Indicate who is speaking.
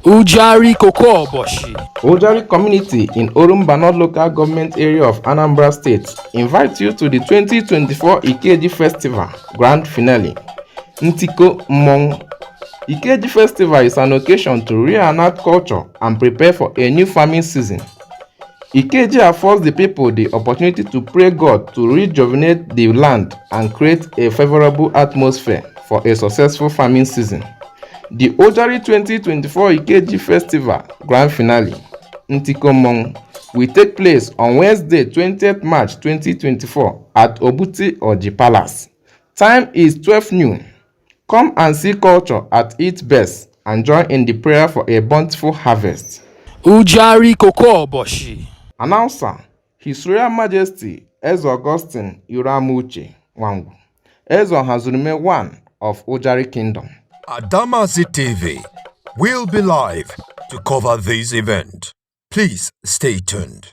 Speaker 1: Ujari Boshi.
Speaker 2: Ujari community in Orumba local government area of Anambra state invite you to the 2024 Ikeji festival grand finale. Ntiko Mmong. Ikeji festival is an occasion to reenact culture and prepare for a new farming season. Ikeji affords the people the opportunity to pray God to rejuvenate the land and create a favorable atmosphere for a successful farming season. The Ujari 2024 Ikeji Festival Grand Finale, Ntiko Mmong, will take place on Wednesday, 20th March 2024 at Obuti Oji Palace. Time is 12 noon. Come and see culture at its best and join in the prayer for a bountiful harvest.
Speaker 1: Ujari Boshi.
Speaker 2: Announcer, His Royal Majesty Eze Augustine Iramuche Wangu, Eze Hazurume I of Ujari Kingdom.
Speaker 3: Adamazi TV will be live to cover this event. Please stay tuned.